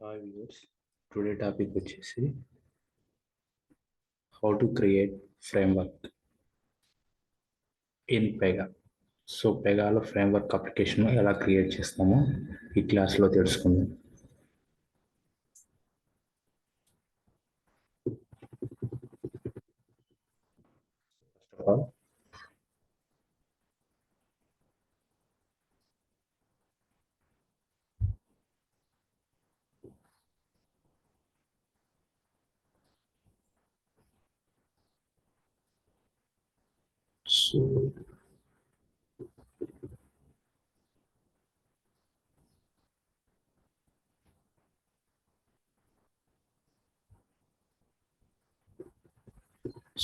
Hi viewers, today topic వచ్చేసి how to create framework in Pega. So పెగాలో framework application ఎలా create చేస్తామో ఈ క్లాస్లో తెలుసుకుందాం. First of all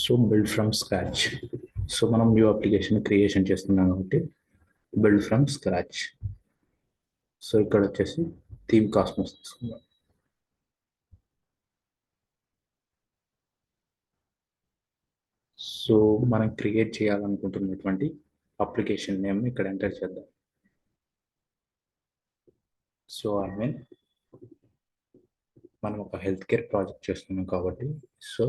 so build from scratch. So మనం న్యూ అప్లికేషన్ క్రియేషన్ చేస్తున్నాం కాబట్టి బిల్డ్ ఫ్రమ్ స్క్రాచ్. సో ఇక్కడ వచ్చేసి థీమ్ కాస్మోస్ తీసుకుందాం. సో మనం క్రియేట్ చేయాలనుకుంటున్నటువంటి అప్లికేషన్ నేమ్ ఇక్కడ ఎంటర్ చేద్దాం. సో ఐ మీన్ మనం ఒక హెల్త్ కేర్ ప్రాజెక్ట్ చేస్తున్నాం కాబట్టి సో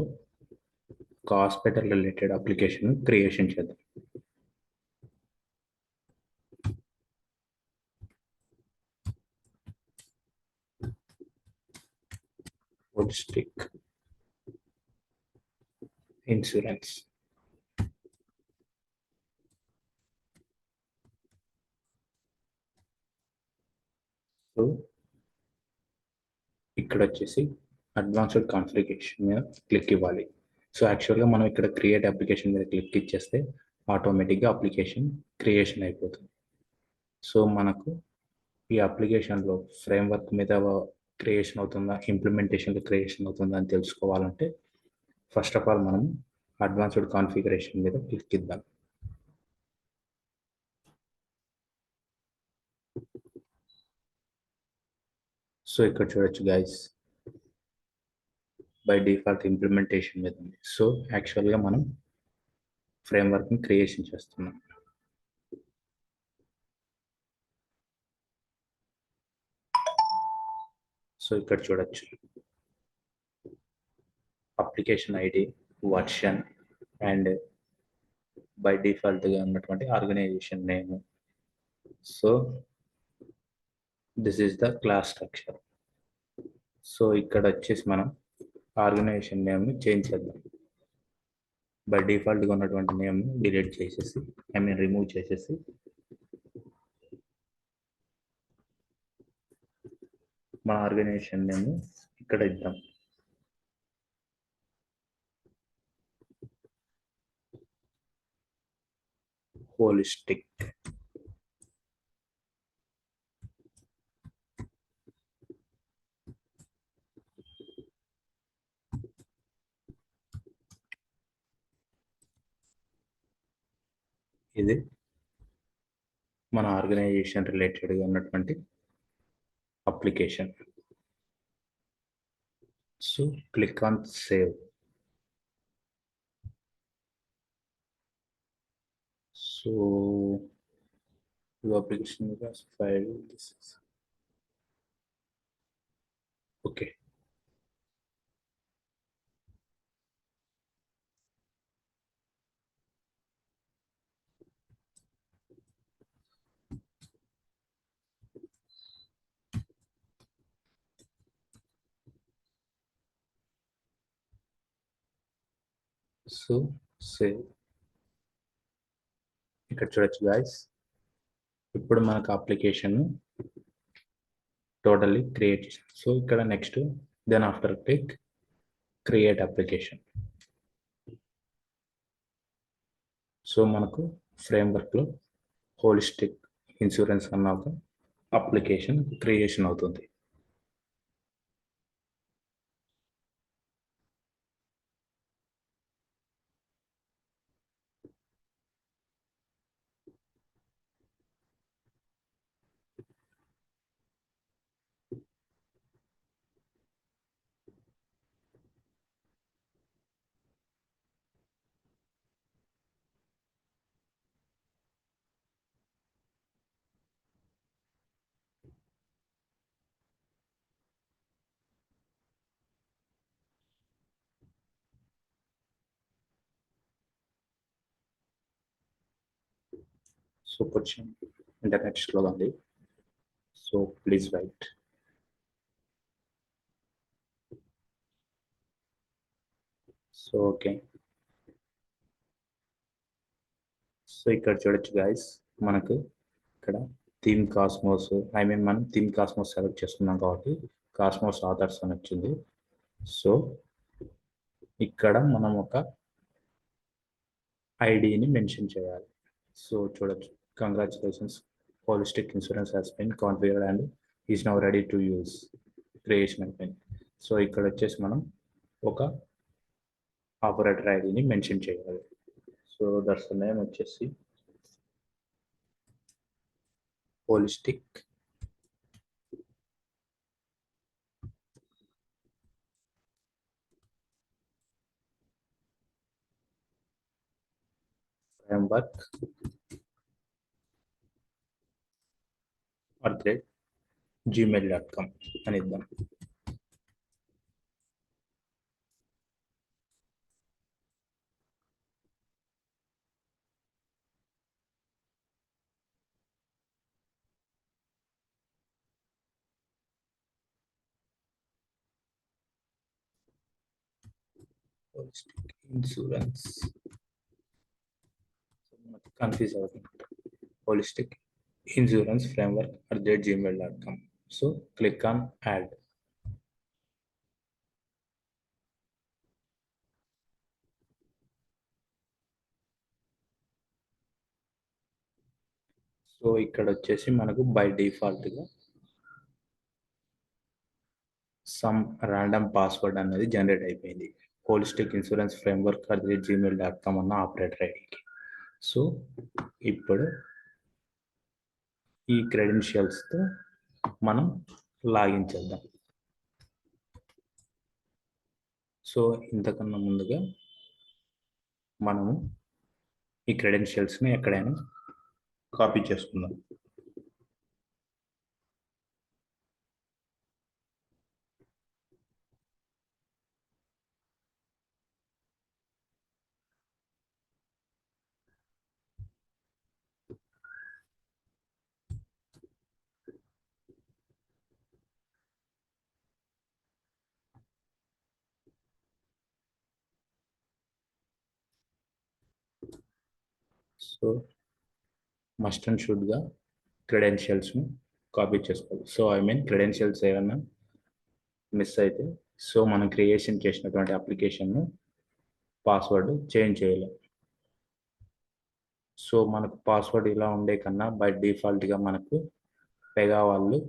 ఒక హాస్పిటల్ రిలేటెడ్ అప్లికేషన్ క్రియేషన్ చేద్దాం. Holistic insurance. సో ఇక్కడ వచ్చేసి అడ్వాన్స్డ్ కాన్ఫిగరేషన్ మీద క్లిక్ ఇవ్వాలి. సో యాక్చువల్గా మనం ఇక్కడ క్రియేట్ అప్లికేషన్ మీద క్లిక్ ఇచ్చేస్తే ఆటోమేటిక్గా అప్లికేషన్ క్రియేషన్ అయిపోతుంది. సో మనకు ఈ అప్లికేషన్లో ఫ్రేమ్వర్క్ మీద క్రియేషన్ అవుతుందా, ఇంప్లిమెంటేషన్లో క్రియేషన్ అవుతుందా అని తెలుసుకోవాలంటే ఫస్ట్ ఆఫ్ ఆల్ మనం అడ్వాన్స్డ్ కాన్ఫిగరేషన్ మీద క్లిక్ ఇద్దాం. సో ఇక్కడ చూడొచ్చు గైస్, బై డిఫాల్ట్ ఇంప్లిమెంటేషన్ మీద ఉంది. సో యాక్చువల్గా మనం ఫ్రేమ్వర్క్ని క్రియేషన్ చేస్తున్నాం. సో ఇక్కడ చూడొచ్చు application ID, version and by డిఫాల్ట్గా ఉన్నటువంటి organization name. So this is the class structure. So ఇక్కడ వచ్చేసి మనం ఆర్గనైజేషన్ నేమ్ని చేంజ్ చేద్దాం. బై డిఫాల్ట్గా ఉన్నటువంటి నేమ్ని డిలీట్ చేసేసి రిమూవ్ చేసేసి మన ఆర్గనైజేషన్ నేమ్ ఇక్కడ ఇద్దాం. హోలిస్టిక్. ఇది మన ఆర్గనైజేషన్ రిలేటెడ్గా ఉన్నటువంటి application. So click on save. So your application was filed. This is okay. So save. ఇక్కడ చూడొచ్చు గాయస్, ఇప్పుడు మనకు అప్లికేషన్ టోటల్లీ క్రియేట్ చేసాం. సో ఇక్కడ next then after click create application. So మనకు ఫ్రేమ్వర్క్లో హోలిస్టిక్ ఇన్సూరెన్స్ అన్న ఒక అప్లికేషన్ క్రియేషన్ అవుతుంది. సో కొంచెం ఇంటర్నెట్ స్లోగా ఉంది, so please wait. So okay, so ఇక్కడ చూడొచ్చు గైస్, మనకు ఇక్కడ థీమ్ కాస్మోస్, మనం థీమ్ కాస్మోస్ సెలెక్ట్ చేసుకున్నాం కాబట్టి కాస్మోస్ ఆథర్స్ అని వచ్చింది. సో ఇక్కడ మనం ఒక ఐడిని మెన్షన్ చేయాలి. సో చూడొచ్చు, congratulations, holistic insurance has been configured and is now ready to use, creation అయిపోయింది. సో ఇక్కడ వచ్చేసి మనం ఒక ఆపరేటర్ ఐడిని మెన్షన్ చేయాలి. సో దట్స్ ద నేమ్ వచ్చేసి హోలిస్టిక్ ఫ్రేమ్వర్క్ @gmail.com అని ఇద్దాం. హోలిస్టిక్ ఇన్సూరెన్స్, కన్ఫ్యూజ్ అవుతుంది, holistic insurance framework @gmail.com. So click on add. So ఇక్కడ వచ్చేసి మనకు బై డిఫాల్ట్గా సమ్ ర్యాండమ్ పాస్వర్డ్ అనేది జనరేట్ అయిపోయింది, హోలిస్టిక్ ఇన్సూరెన్స్ ఫ్రేమ్వర్క్ @gmail.com అన్న ఆపరేటర్ ఐడికి. సో ఇప్పుడు ఈ క్రెడెన్షియల్స్తో మనం లాగిన్ చేద్దాం. సో ఇంతకన్నా ముందుగా మనము ఈ క్రెడెన్షియల్స్ని ఎక్కడైనా కాపీ చేసుకుందాం. సో మస్ట్ అండ్ షుడ్గా క్రెడెన్షియల్స్ను కాపీ చేసుకోవాలి. సో క్రెడెన్షియల్స్ ఏమైనా మిస్ అయితే, సో మనం క్రియేషన్ చేసినటువంటి అప్లికేషన్ను పాస్వర్డ్ చేంజ్ చేయలేం. సో మనకు పాస్వర్డ్ ఇలా ఉండే కన్నా బై డిఫాల్ట్గా మనకు పెగా వాళ్ళు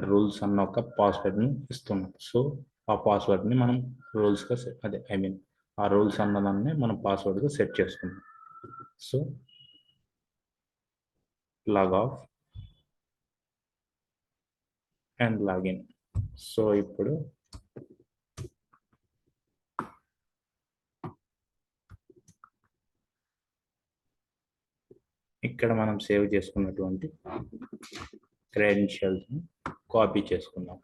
రూల్స్ అన్న ఒక పాస్వర్డ్ని ఇస్తున్నాం. సో ఆ పాస్వర్డ్ని మనం రూల్స్గా ఆ రూల్స్ అన్నదాన్ని మనం పాస్వర్డ్గా సెట్ చేసుకున్నాం. So log off and login. So ఇప్పుడు ఇక్కడ మనం సేవ్ చేసుకున్నటువంటి క్రెడెన్షియల్స్ని కాపీ చేసుకుందాం.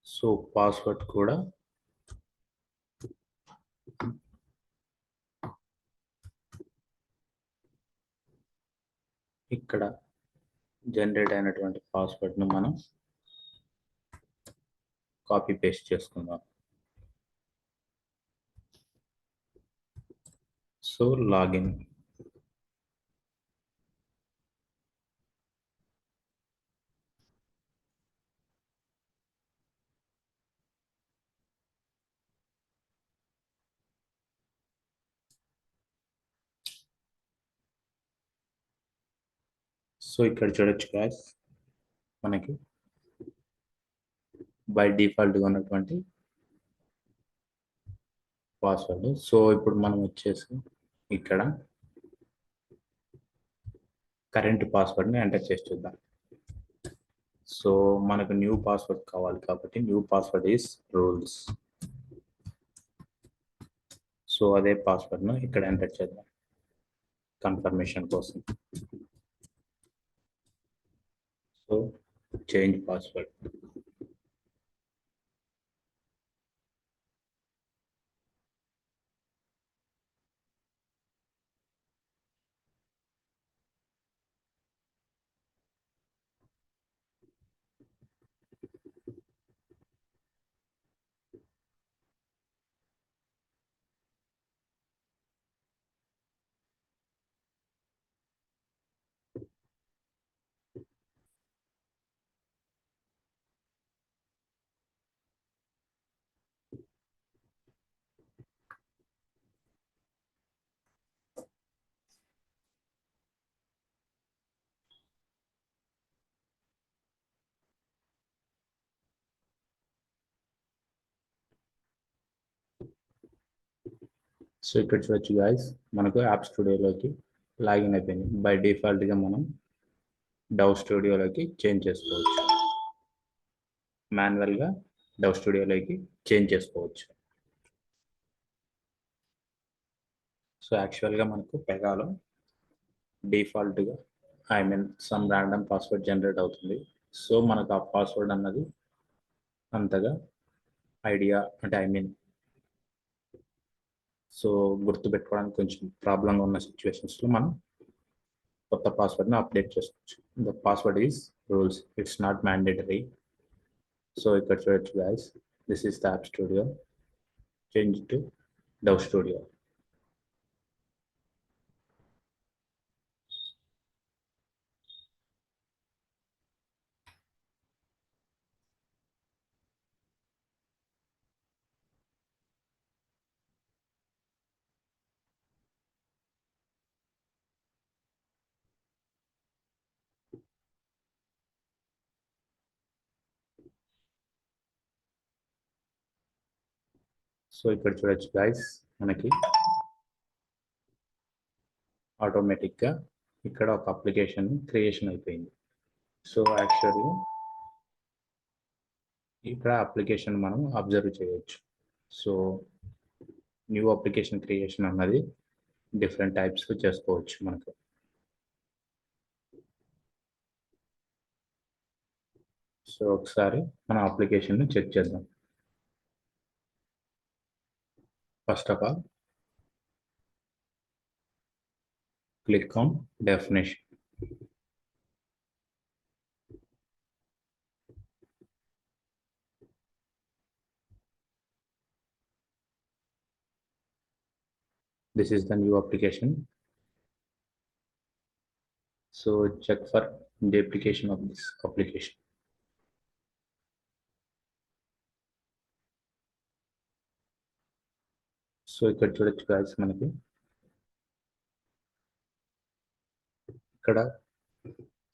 సో పాస్వర్డ్ కూడా ఇక్కడ జనరేట్ అయినటువంటి పాస్వర్డ్ను మనం కాపీ పేస్ట్ చేసుకుందాం. So login. సో ఇక్కడ చూడొచ్చు గాయ్స్, మనకి బై డిఫాల్ట్గా ఉన్నటువంటి పాస్వర్డ్. సో ఇప్పుడు మనం వచ్చేసి ఇక్కడ కరెంట్ పాస్వర్డ్ని ఎంటర్ చేసి చూద్దాం. సో మనకు న్యూ పాస్వర్డ్ కావాలి కాబట్టి new password is rules. So అదే పాస్వర్డ్ను ఇక్కడ ఎంటర్ చేద్దాం కన్ఫర్మేషన్ కోసం. So change password. సో ఇక్కడ చూడొచ్చు గైస్, మనకు యాప్ స్టూడియోలోకి లాగిన్ అయిపోయింది. బై డిఫాల్ట్గా మనం డవ్ స్టూడియోలోకి చేంజ్ చేసుకోవచ్చు, మాన్యువల్గా డవ్ స్టూడియోలోకి చేంజ్ చేసుకోవచ్చు. సో యాక్చువల్గా మనకు పెగాలో డిఫాల్ట్గా సమ్ ర్యాండమ్ పాస్వర్డ్ జనరేట్ అవుతుంది. సో మనకు ఆ పాస్వర్డ్ అన్నది అంతగా ఐడియా అంటే సో గుర్తుపెట్టుకోవడానికి కొంచెం ప్రాబ్లంగా ఉన్న సిచ్యువేషన్స్లో మనం కొత్త పాస్వర్డ్ని అప్డేట్ చేసుకోవచ్చు. The password is rules, it's not mandatory. So ఇక్కడ చూడొచ్చు guys, this is the app studio, change to Dove studio. So ఇక్కడ చూడొచ్చు గైస్, మనకి ఆటోమేటిక్గా ఇక్కడ ఒక అప్లికేషన్ క్రియేషన్ అయిపోయింది. సో యాక్చువల్గా ఇక్కడ అప్లికేషన్ మనం అబ్జర్వ్ చేయవచ్చు. సో న్యూ అప్లికేషన్ క్రియేషన్ అన్నది డిఫరెంట్ టైప్స్ చేసుకోవచ్చు మనకు. సో ఒకసారి మన అప్లికేషన్ని చెక్ చేద్దాం. First of all click on definition. This is the new application. So check for the application of this application. So ఇక్కడ చూడొచ్చు guys, మనకి ఇక్కడ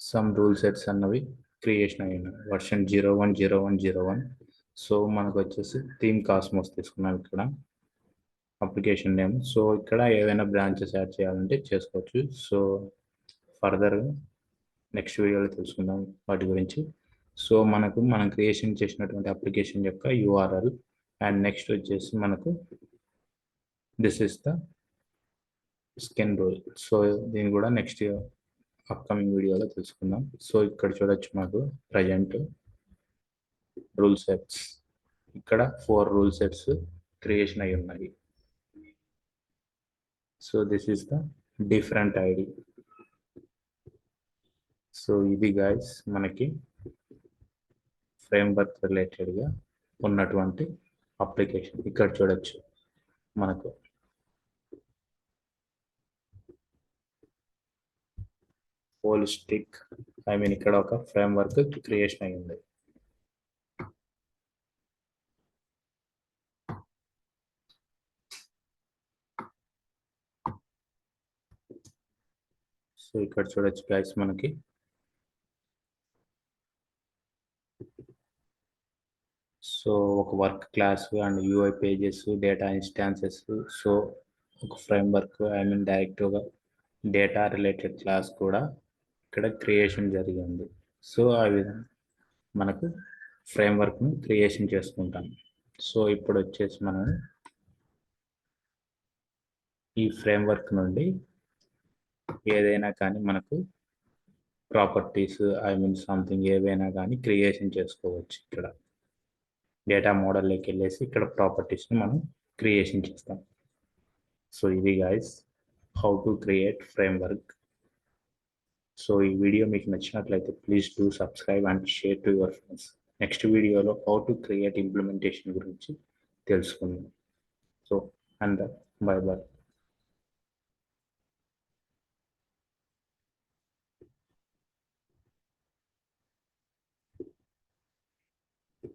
సమ్ రూల్ సెట్స్ అన్నవి క్రియేషన్ అయినాయి, వర్షన్ 010101. సో మనకు వచ్చేసి థీమ్ కాస్మోస్ తీసుకున్నాం ఇక్కడ అప్లికేషన్ నేమ్. సో ఇక్కడ ఏవైనా బ్రాంచెస్ యాడ్ చేయాలంటే చేసుకోవచ్చు. సో ఫర్దర్ నెక్స్ట్ వీడియోలో తెలుసుకుందాం వాటి గురించి. సో మనం క్రియేషన్ చేసినటువంటి అప్లికేషన్ యొక్క యూఆర్ఎల్ అండ్ నెక్స్ట్ వచ్చేసి మనకు this is the skin rule. So దీన్ని కూడా నెక్స్ట్ అప్కమింగ్ వీడియోలో తెలుసుకుందాం. సో ఇక్కడ చూడొచ్చు మనకు ప్రజెంట్ రూల్ సెట్స్, ఇక్కడ 4 రూల్ సెట్స్ క్రియేషన్ అయి ఉన్నాయి. So this is the different ID. So ఇది గైస్ మనకి ఫ్రేమ్వర్క్ రిలేటెడ్గా ఉన్నటువంటి అప్లికేషన్. ఇక్కడ చూడొచ్చు మనకు హోల్ స్టిక్ ఇక్కడ ఒక ఫ్రేమ్వర్క్ క్రియేషన్ అయ్యింది. సో ఇక్కడ చూడొచ్చు గైస్ మనకి సో ఒక work class and UI pages, data instances, so ఒక ఫ్రేమ్వర్క్ డైరెక్ట్గా డేటా రిలేటెడ్ క్లాస్ కూడా ఇక్కడ క్రియేషన్ జరిగింది. సో ఆ విధంగా మనకు ఫ్రేమ్వర్క్ను క్రియేషన్ చేసుకుంటాం. సో ఇప్పుడు వచ్చేసి మనం ఈ ఫ్రేమ్వర్క్ నుండి ఏదైనా కానీ మనకు ప్రాపర్టీస్ సంథింగ్ ఏవైనా కానీ క్రియేషన్ చేసుకోవచ్చు. ఇక్కడ డేటా మోడల్లోకి వెళ్ళేసి ఇక్కడ ప్రాపర్టీస్ని మనం క్రియేషన్ చేస్తాం. సో ఇది guys how to create framework. So ఈ వీడియో మీకు నచ్చినట్లయితే please do subscribe and share to your friends. Next వీడియోలో హౌ టు క్రియేట్ ఇంప్లిమెంటేషన్ గురించి తెలుసుకుందాం. So and by by.